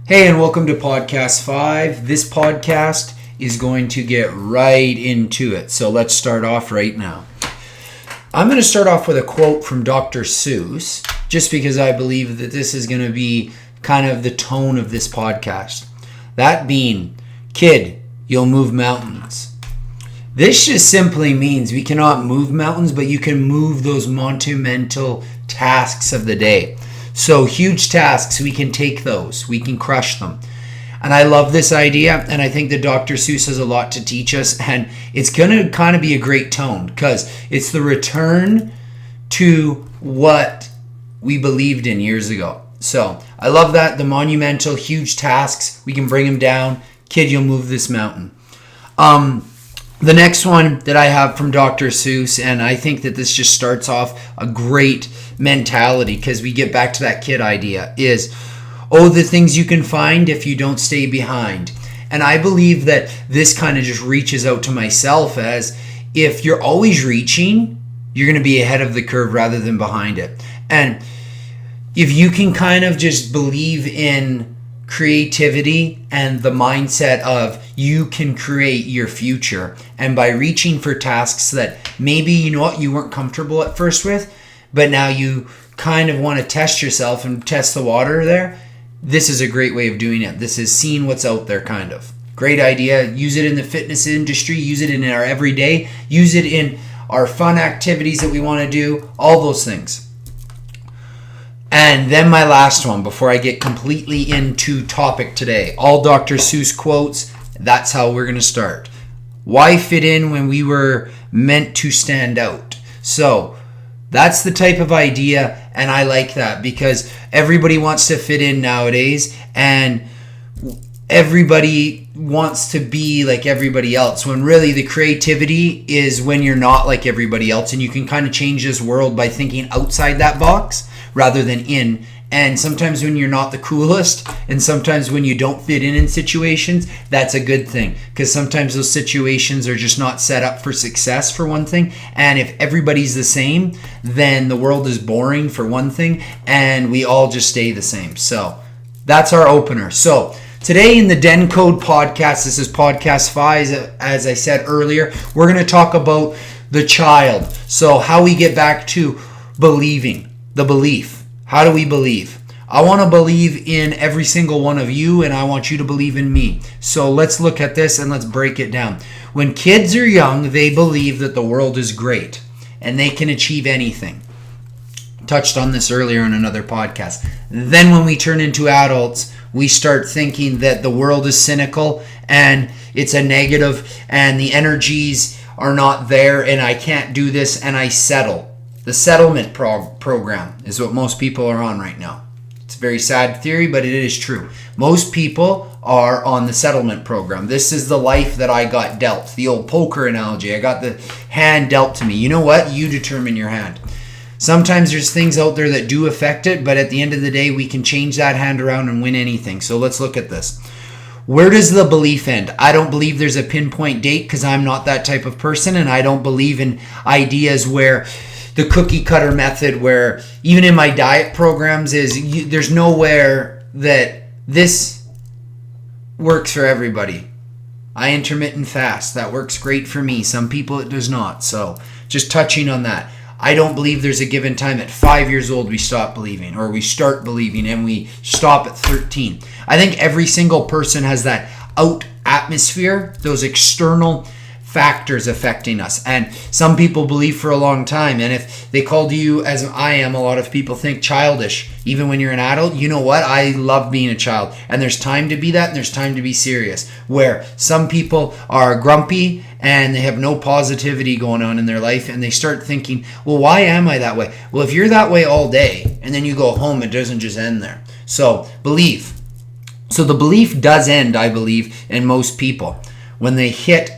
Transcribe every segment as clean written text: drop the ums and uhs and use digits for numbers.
Hey, and welcome to Podcast 5. This podcast is going to get right into it. So let's start off right now. I'm going to start off with a quote from Dr. Seuss, just because I believe that this is going to be kind of the tone of this podcast. That being, kid, you'll move mountains. This just simply means we cannot move mountains, but you can move those monumental tasks of the day. So huge tasks, we can take those, we can crush them. And I love this idea, and I think that Dr. Seuss has a lot to teach us, and it's going to kind of be a great tone because it's the return to what we believed in years ago. So I love that, the monumental, huge tasks, we can bring them down. Kid, you'll move this mountain. The next one that I have from Dr. Seuss, and I think that this just starts off a great mentality because we get back to that kid idea, is, oh, the things you can find if you don't stay behind. And I believe that this kind of just reaches out to myself as if you're always reaching, you're going to be ahead of the curve rather than behind it. And if you can kind of just believe in creativity and the mindset of you can create your future, and by reaching for tasks that maybe you weren't comfortable at first with, but now you kind of want to test yourself and test the water there, this is a great way of doing it. This is seeing what's out there, kind of great idea. Use it in the fitness industry, use it in our everyday, use it in our fun activities that we want to do, all those things. And then my last one, before I get completely into topic today, all Dr. Seuss quotes, that's how we're going to start. Why fit in when we were meant to stand out? So that's the type of idea, and I like that because everybody wants to fit in nowadays, and everybody wants to be like everybody else, when really the creativity is when you're not like everybody else, and you can kind of change this world by thinking outside that box rather than in. And sometimes when you're not the coolest, and sometimes when you don't fit in situations, that's a good thing, because sometimes those situations are just not set up for success, for one thing. And if everybody's the same, then the world is boring, for one thing, and we all just stay the same. So that's our opener. So today in the Den Code podcast, this is podcast 5, as I said earlier, we're going to talk about the child. So how we get back to believing, the belief. How do we believe? I want to believe in every single one of you, and I want you to believe in me. So let's look at this and let's break it down. When kids are young, they believe that the world is great and they can achieve anything. Touched on this earlier in another podcast. Then when we turn into adults, we start thinking that the world is cynical and it's a negative and the energies are not there and I can't do this, and I settle. The settlement program is what most people are on right now. It's a very sad theory, but it is true. Most people are on the settlement program. This is the life that I got dealt. The old poker analogy. I got the hand dealt to me. You know what? You determine your hand. Sometimes there's things out there that do affect it, but at the end of the day, we can change that hand around and win anything. So let's look at this. Where does the belief end? I don't believe there's a pinpoint date because I'm not that type of person, and I don't believe in ideas where the cookie cutter method, where even in my diet programs there's nowhere that this works for everybody. I intermittent fast. That works great for me. Some people it does not. So just touching on that. I don't believe there's a given time. At 5 years old we stop believing, or we start believing and we stop at 13. I think every single person has that out atmosphere, those external factors affecting us. And some people believe for a long time, and if they called you, as I am, a lot of people think childish even when you're an adult. You know what? I love being a child, and there's time to be that and there's time to be serious, where some people are grumpy and they have no positivity going on in their life, and they start thinking, well, why am I that way? Well, if you're that way all day and then you go home, it doesn't just end there. So belief. So the belief does end, I believe, in most people when they hit.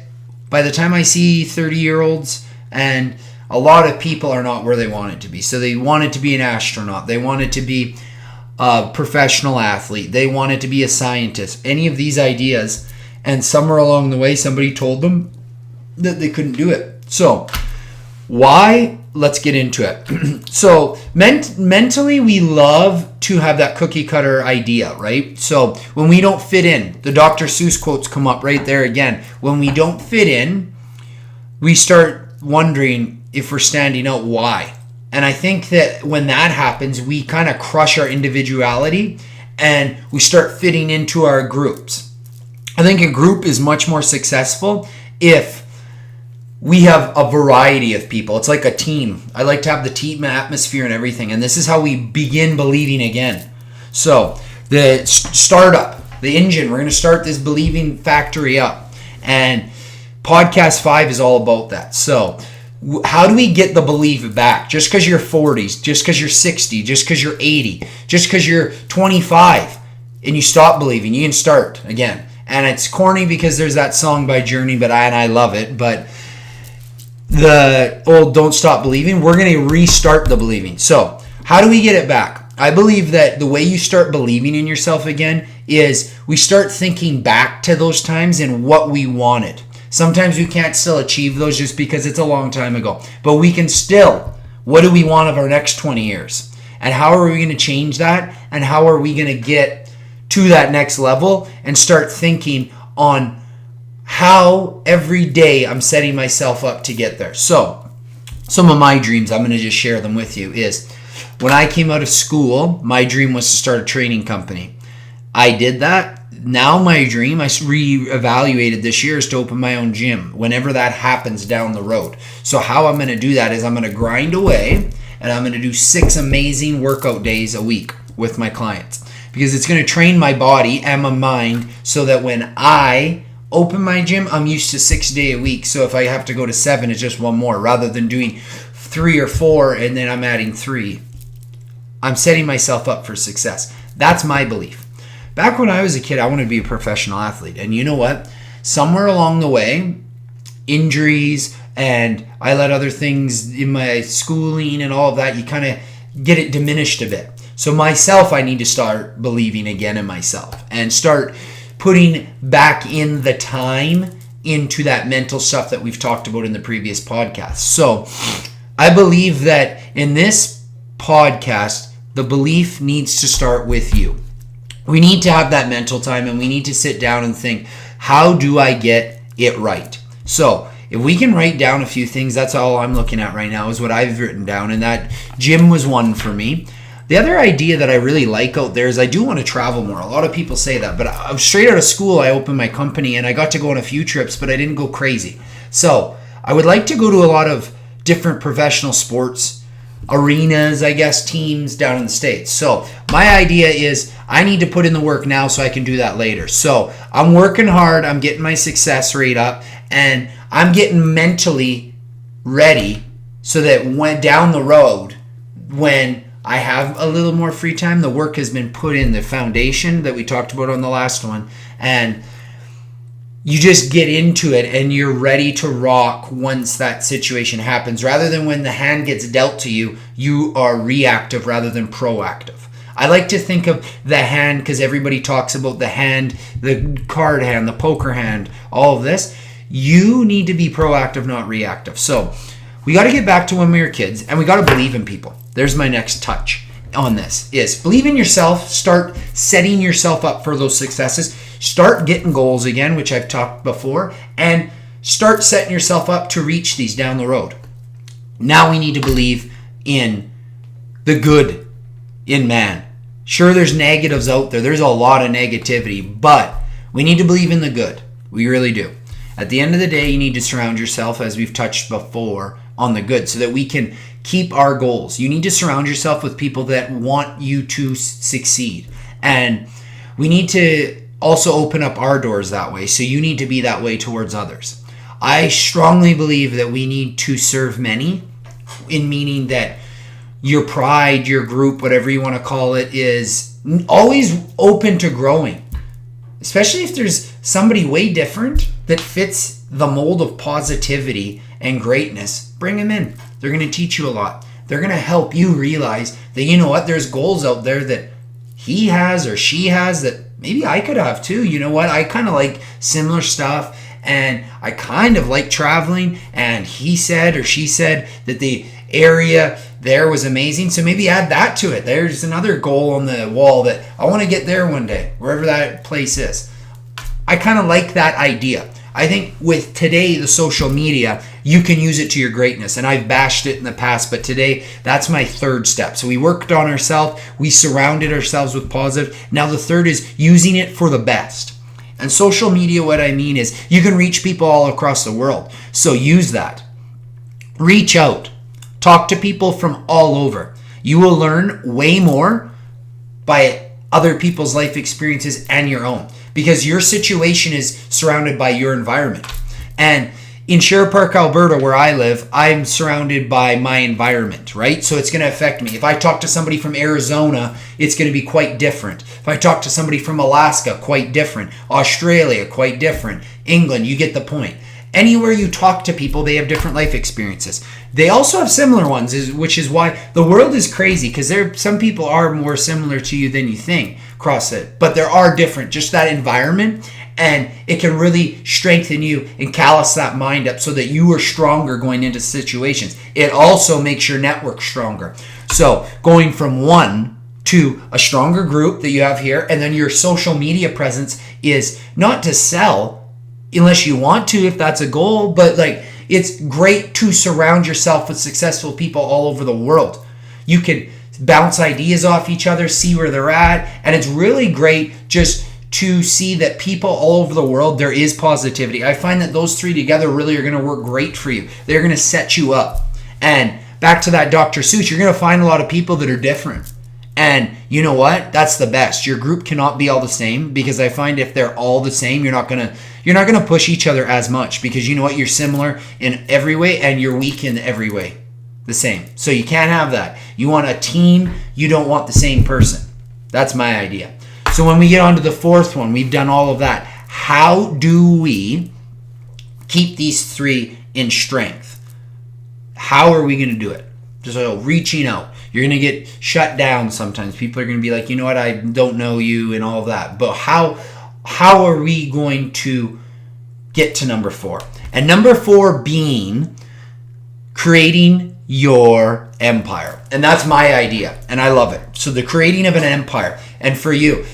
By the time I see 30-year-olds, and a lot of people are not where they want it to be. So they want it to be an astronaut. They want it to be a professional athlete. They want it to be a scientist. Any of these ideas. And somewhere along the way, somebody told them that they couldn't do it. So why let's get into it. So mentally, we love to have that cookie cutter idea, right? So when we don't fit in, the Dr. Seuss quotes come up right there again. When we don't fit in, we start wondering if we're standing out, why? And I think that when that happens, we kind of crush our individuality and we start fitting into our groups. I think a group is much more successful if we have a variety of people. It's like a team. I like to have the team atmosphere and everything. And this is how we begin believing again. So the startup, the engine, we're going to start this believing factory up. And podcast 5 is all about that. So how do we get the belief back? Just because you're 40s, just because you're 60, just because you're 80, just because you're 25 and you stop believing, you can start again. And it's corny because there's that song by Journey, but I love it. But the old don't stop believing, we're going to restart the believing. So how do we get it back? I believe that the way you start believing in yourself again is we start thinking back to those times and what we wanted. Sometimes we can't still achieve those just because it's a long time ago, but we can still, what do we want of our next 20 years? And how are we going to change that? And how are we going to get to that next level and start thinking on how every day I'm setting myself up to get there. So some of my dreams, I'm going to just share them with you, is when I came out of school, my dream was to start a training company. I did that. Now my dream, I reevaluated this year, is to open my own gym whenever that happens down the road. So how I'm going to do that is I'm going to grind away and I'm going to do 6 amazing workout days a week with my clients, because it's going to train my body and my mind so that when I open my gym, I'm used to 6 day a week. So if I have to go to 7, it's just one more rather than doing 3 or 4 and then I'm adding 3. I'm setting myself up for success. That's my belief. Back when I was a kid, I wanted to be a professional athlete. And you know what? Somewhere along the way, injuries and I let other things in my schooling and all of that, you kind of get it diminished a bit. So myself, I need to start believing again in myself and start putting back in the time into that mental stuff that we've talked about in the previous podcast. So I believe that in this podcast, the belief needs to start with you. We need to have that mental time and we need to sit down and think, how do I get it right? So if we can write down a few things, that's all I'm looking at right now is what I've written down. And that gym was one for me. The other idea that I really like out there is I do want to travel more. A lot of people say that, but I'm straight out of school. I opened my company and I got to go on a few trips, but I didn't go crazy. So I would like to go to a lot of different professional sports arenas, I guess, teams down in the States. So my idea is I need to put in the work now so I can do that later. So I'm working hard. I'm getting my success rate up and I'm getting mentally ready so that when down the road, when I have a little more free time, the work has been put in, the foundation that we talked about on the last one, and you just get into it and you're ready to rock once that situation happens. Rather than when the hand gets dealt to you, you are reactive rather than proactive. I like to think of the hand because everybody talks about the hand, the card hand, the poker hand, all of this. You need to be proactive, not reactive. So we got to get back to when we were kids and we got to believe in people. There's my next touch on this is believe in yourself. Start setting yourself up for those successes. Start getting goals again, which I've talked before, and start setting yourself up to reach these down the road. Now we need to believe in the good in man. Sure, there's negatives out there. There's a lot of negativity, but we need to believe in the good. We really do. At the end of the day, you need to surround yourself, as we've touched before, on the good so that we can keep our goals. You need to surround yourself with people that want you to succeed. And we need to also open up our doors that way. So you need to be that way towards others. I strongly believe that we need to serve many, in meaning that your pride, your group, whatever you want to call it, is always open to growing. Especially if there's somebody way different that fits the mold of positivity and greatness, bring them in. They're going to teach you a lot. They're going to help you realize that, you know what, there's goals out there that he has or she has that maybe I could have too. You know what, I kind of like similar stuff and I kind of like traveling, and he said or she said that the area there was amazing, so maybe add that to it. There's another goal on the wall that I want to get there one day, wherever that place is. I kind of like that idea. I think with today, the social media, you can use it to your greatness. And I've bashed it in the past, but today, that's my third step. So we worked on ourselves. We surrounded ourselves with positive. Now the third is using it for the best. And social media, what I mean is you can reach people all across the world. So use that. Reach out. Talk to people from all over. You will learn way more by other people's life experiences and your own, because your situation is surrounded by your environment. And in Sherwood Park, Alberta, where I live, I'm surrounded by my environment, right? So it's going to affect me. If I talk to somebody from Arizona, it's going to be quite different. If I talk to somebody from Alaska, quite different. Australia, quite different. England, you get the point. Anywhere you talk to people, they have different life experiences. They also have similar ones, which is why the world is crazy, because some people are more similar to you than you think across it. But there are different, just that environment, and it can really strengthen you and callous that mind up so that you are stronger going into situations. It also makes your network stronger. So going from one to a stronger group that you have here, and then your social media presence is not to sell, unless you want to, if that's a goal, but like, it's great to surround yourself with successful people all over the world. You can bounce ideas off each other, see where they're at, and it's really great just to see that people all over the world, there is positivity. I find that those three together really are going to work great for you. They're going to set you up. And back to that Dr. Seuss, you're going to find a lot of people that are different. And you know what? That's the best. Your group cannot be all the same, because I find if they're all the same, you're not gonna push each other as much, because you know what? You're similar in every way and you're weak in every way. The same. So you can't have that. You want a team, you don't want the same person. That's my idea. So when we get on to the fourth one, we've done all of that. How do we keep these three in strength? How are we going to do it? Just reaching out. You're going to get shut down sometimes. People are going to be like, you know what, I don't know you and all of that. But how are we going to get to number 4? And number 4 being creating your empire. And that's my idea. And I love it. So the creating of an empire. And for you,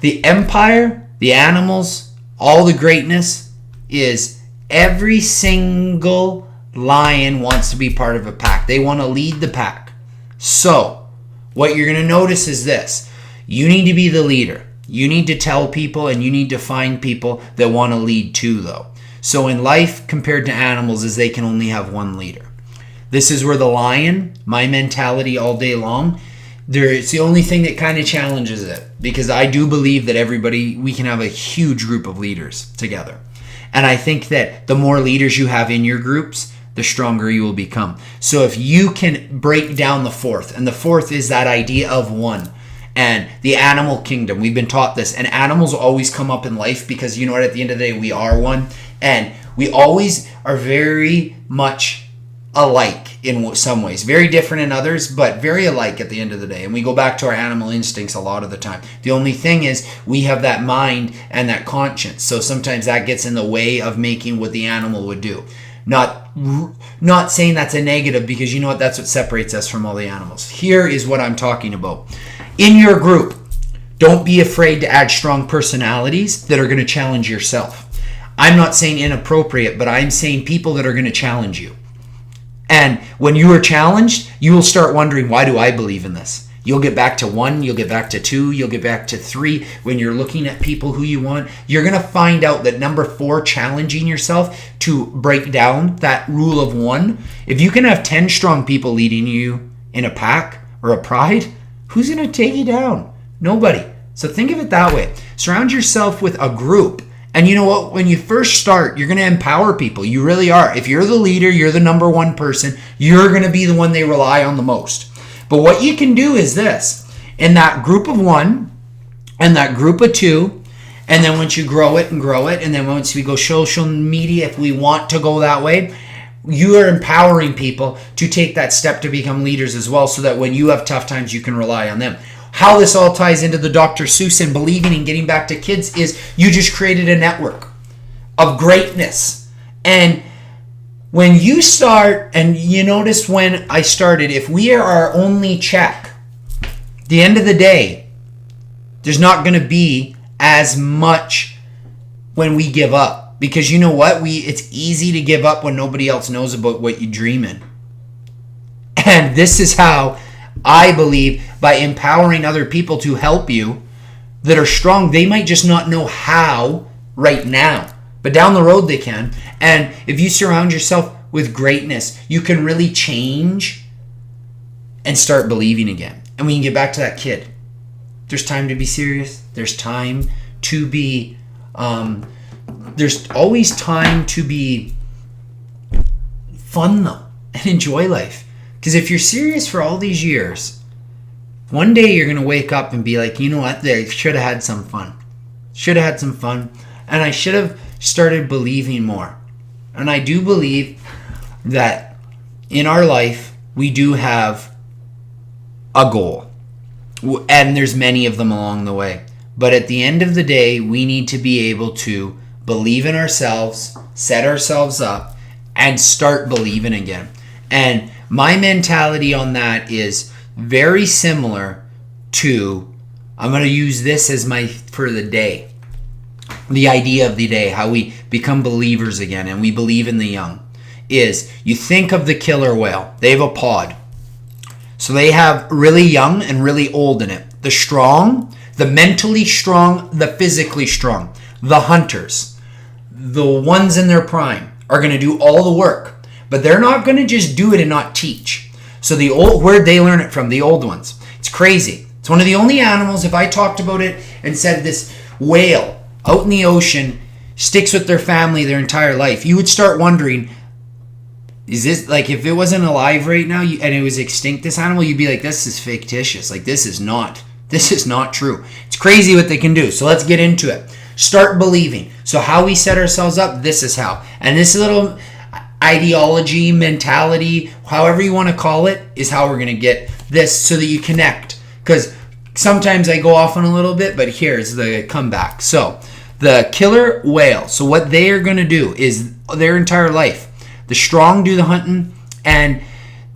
the empire, the animals, all the greatness is every single lion wants to be part of a pack. They want to lead the pack. So what you're going to notice is this. You need to be the leader. You need to tell people, and you need to find people that want to lead too, though. So in life, compared to animals, is they can only have one leader. This is where the lion, my mentality all day long, it's the only thing that kind of challenges it, because I do believe that we can have a huge group of leaders together. And I think that the more leaders you have in your groups, the stronger you will become. So if you can break down the fourth, and the fourth is that idea of one, and the animal kingdom, we've been taught this, and animals always come up in life because, you know what, at the end of the day, we are one, and we always are very much alike in some ways, very different in others, but very alike at the end of the day. And we go back to our animal instincts a lot of the time. The only thing is we have that mind and that conscience, so sometimes that gets in the way of making what the animal would do. Not saying that's a negative, because you know what, that's what separates us from all the animals. Here is what I'm talking about. In your group, don't be afraid to add strong personalities that are going to challenge yourself. I'm not saying inappropriate, but I'm saying people that are going to challenge you. And when you are challenged, you will start wondering, why do I believe in this? You'll get back to 1, you'll get back to 2, you'll get back to 3. When you're looking at people who you want, you're going to find out that number 4, challenging yourself to break down that rule of 1. If you can have 10 strong people leading you in a pack or a pride, who's going to take you down? Nobody. So think of it that way. Surround yourself with a group. And you know what? When you first start, you're going to empower people. You really are. If you're the leader, you're the number 1 person, you're going to be the one they rely on the most. But what you can do is this. In that group of 1 and that group of 2, and then once you grow it, and then once we go social media, if we want to go that way, you are empowering people to take that step to become leaders as well, so that when you have tough times, you can rely on them. How this all ties into the Dr. Seuss and believing and getting back to kids is you just created a network. of greatness. And when you start, and you notice when I started, if we are our only check, at the end of the day, there's not going to be as much when we give up. Because you know what? It's easy to give up when nobody else knows about what you dream in. And this is how I believe, by empowering other people to help you that are strong, they might just not know how right now, but down the road they can. And if you surround yourself with greatness, you can really change and start believing again. And we can get back to that kid. There's time to be serious. There's time to be, there's always time to be fun though, and enjoy life. Because if you're serious for all these years, one day you're going to wake up and be like, you know what, I should have had some fun. And I should have started believing more. And I do believe that in our life, we do have a goal. And there's many of them along the way. But at the end of the day, we need to be able to believe in ourselves, set ourselves up, and start believing again. And my mentality on that is very similar to, I'm going to use this as for the day. The idea of the day, how we become believers again and we believe in the young, is you think of the killer whale. They have a pod. So they have really young and really old in it. The strong, the mentally strong, the physically strong, the hunters, the ones in their prime are going to do all the work. But they're not going to just do it and not teach. So the old, where'd they learn it from? The old ones. It's crazy. It's one of the only animals, if I talked about it and said this whale out in the ocean sticks with their family their entire life, you would start wondering, is this, like, if it wasn't alive right now and it was extinct, this animal, you'd be like, this is fictitious. Like, this is not true. It's crazy what they can do. So let's get into it. Start believing. So how we set ourselves up, this is how. And this little ideology, mentality, however you want to call it, is how we're going to get this so that you connect. Because sometimes I go off on a little bit, but here's the comeback. So the killer whale, so what they are going to do is their entire life, the strong do the hunting and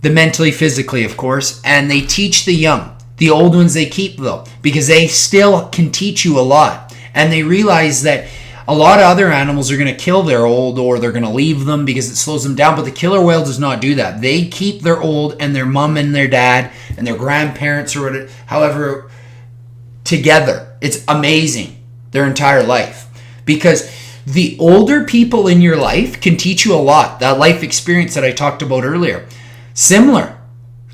the mentally, physically, of course, and they teach the young. The old ones they keep though, because they still can teach you a lot. And they realize that a lot of other animals are going to kill their old, or they're going to leave them because it slows them down. But the killer whale does not do that. They keep their old and their mom and their dad and their grandparents or whatever, however, together. It's amazing, their entire life. Because the older people in your life can teach you a lot. That life experience that I talked about earlier. Similar.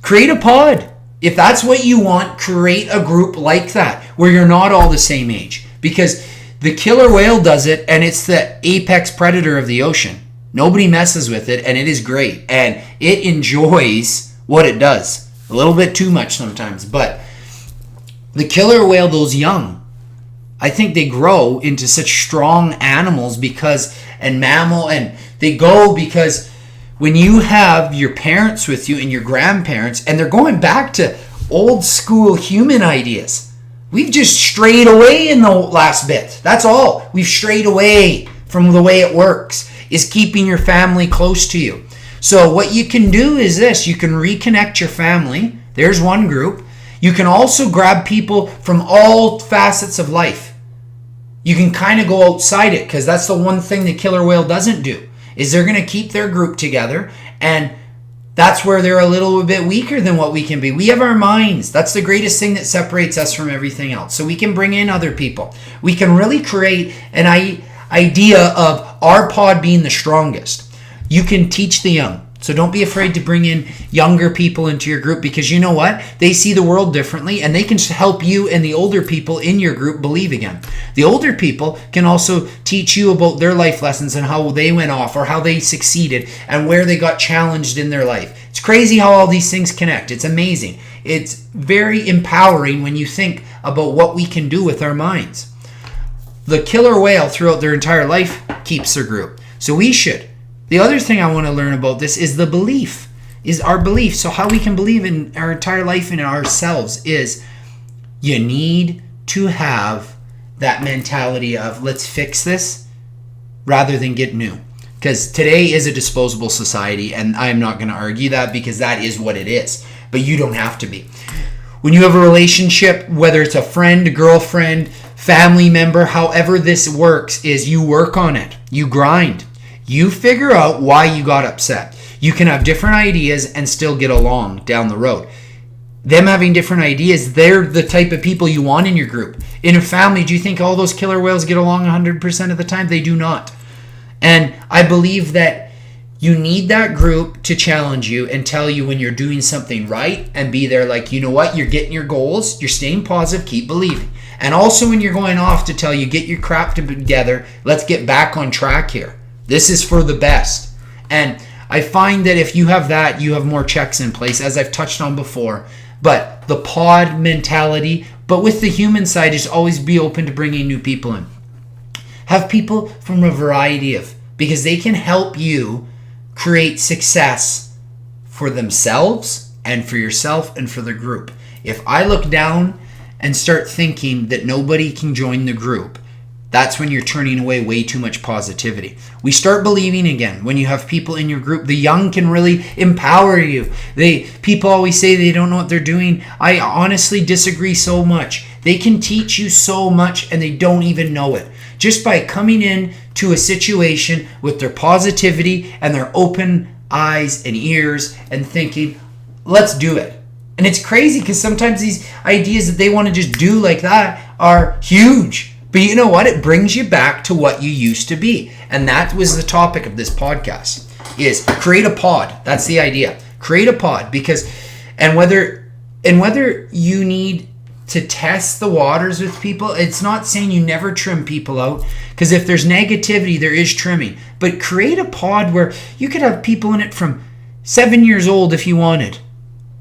Create a pod. If that's what you want, create a group like that where you're not all the same age. Because the killer whale does it, and it's the apex predator of the ocean. Nobody messes with it, and it is great. And it enjoys what it does. A little bit too much sometimes. But the killer whale, those young, I think they grow into such strong animals because, and mammal, and they go because when you have your parents with you and your grandparents, and they're going back to old school human ideas. We've just strayed away in the last bit. That's all. We've strayed away from the way it works, is keeping your family close to you. So what you can do is this. You can reconnect your family. There's one group. You can also grab people from all facets of life. You can kind of go outside it, because that's the one thing the killer whale doesn't do, is they're going to keep their group together, and that's where they're a little bit weaker than what we can be. We have our minds. That's the greatest thing that separates us from everything else. So we can bring in other people. We can really create an idea of our pod being the strongest. You can teach the young. So don't be afraid to bring in younger people into your group, because you know what? They see the world differently, and they can help you and the older people in your group believe again. The older people can also teach you about their life lessons and how they went off, or how they succeeded and where they got challenged in their life. It's crazy how all these things connect. It's amazing. It's very empowering when you think about what we can do with our minds. The killer whale throughout their entire life keeps their group. So we should. The other thing I want to learn about this is the belief, is our belief. So how we can believe in our entire life and in ourselves is you need to have that mentality of let's fix this. rather than get new. Because today is a disposable society, and I'm not going to argue that because that is what it is. But you don't have to be. When you have a relationship, whether it's a friend, girlfriend, family member, however this works, is you work on it. You grind. You figure out why you got upset. You can have different ideas and still get along down the road. Them having different ideas, they're the type of people you want in your group. In a family, do you think all those killer whales get along 100% of the time? They do not. And I believe that you need that group to challenge you and tell you when you're doing something right and be there like, you know what, you're getting your goals, you're staying positive, keep believing. And also when you're going off to tell you, get your crap together, let's get back on track here. This is for the best. And I find that if you have that, you have more checks in place, as I've touched on before. But the pod mentality, but with the human side, is always be open to bringing new people in. Have people from a variety of, because they can help you create success for themselves and for yourself and for the group. If I look down and start thinking that nobody can join the group, that's when you're turning away way too much positivity. We start believing again when you have people in your group. The young can really empower you. People always say they don't know what they're doing. I honestly disagree so much. They can teach you so much and they don't even know it. Just by coming in to a situation with their positivity and their open eyes and ears and thinking, let's do it. And it's crazy because sometimes these ideas that they want to just do like that are huge. But you know what? It brings you back to what you used to be. And that was the topic of this podcast, is create a pod. That's the idea. Create a pod, because whether you need to test the waters with people, it's not saying you never trim people out, because if there's negativity, there is trimming. But create a pod where you could have people in it from 7 years old if you wanted,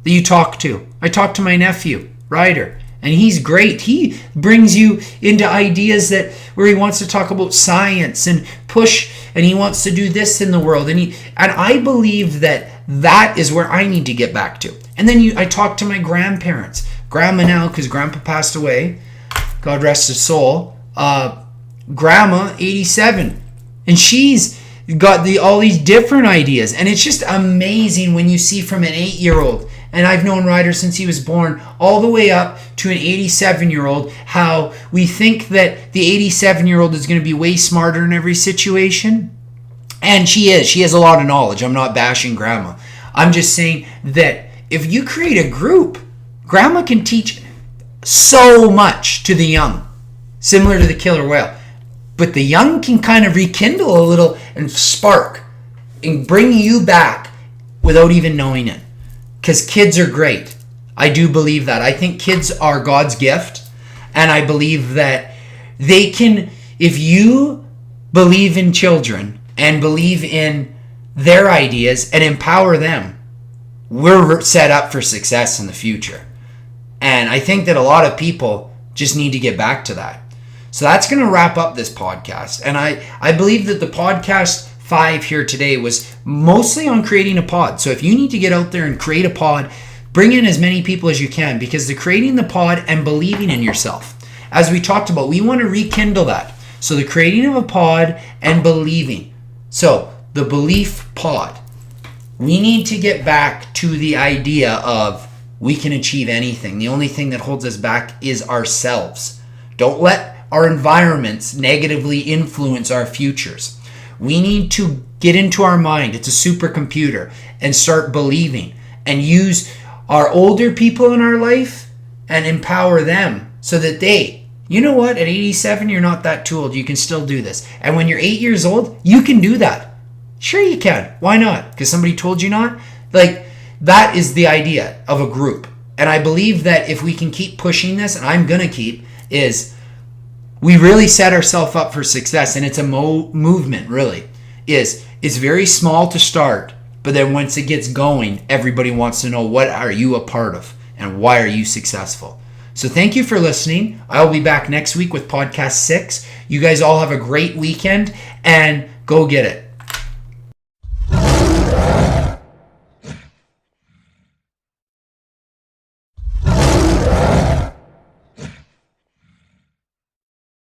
that you talk to. I talked to my nephew, Ryder, and he's great. He brings you into ideas that where he wants to talk about science and push, and he wants to do this in the world. And I believe that is where I need to get back to. And then I talked to my grandparents. Grandma now, because Grandpa passed away, God rest his soul. Grandma, 87, and she's got all these different ideas, and it's just amazing when you see from an 8-year-old, and I've known Ryder since he was born, all the way up to an 87-year-old, how we think that the 87-year-old is going to be way smarter in every situation, and she is. She has a lot of knowledge. I'm not bashing Grandma. I'm just saying that if you create a group, Grandma can teach so much to the young, similar to the killer whale. But the young can kind of rekindle a little and spark and bring you back without even knowing it. Because kids are great. I do believe that. I think kids are God's gift. And I believe that they can, if you believe in children and believe in their ideas and empower them, we're set up for success in the future. And I think that a lot of people just need to get back to that. So that's going to wrap up this podcast. And I believe that the podcast 5 here today was mostly on creating a pod. So if you need to get out there and create a pod, bring in as many people as you can, because the creating the pod and believing in yourself, as we talked about, we want to rekindle that. So the creating of a pod and believing. So the belief pod. We need to get back to the idea of we can achieve anything. The only thing that holds us back is ourselves. Don't let our environments negatively influence our futures. We need to get into our mind, it's a supercomputer, and start believing and use our older people in our life and empower them so that you know what, at 87, you're not that too old. You can still do this. And when you're 8 years old, you can do that. Sure you can. Why not? Because somebody told you not? That is the idea of a group. And I believe that if we can keep pushing this, and I'm going to keep, is we really set ourselves up for success. And it's a movement, really. It's very small to start, but then once it gets going, everybody wants to know, what are you a part of? And why are you successful? So thank you for listening. I'll be back next week with podcast 6. You guys all have a great weekend, and go get it.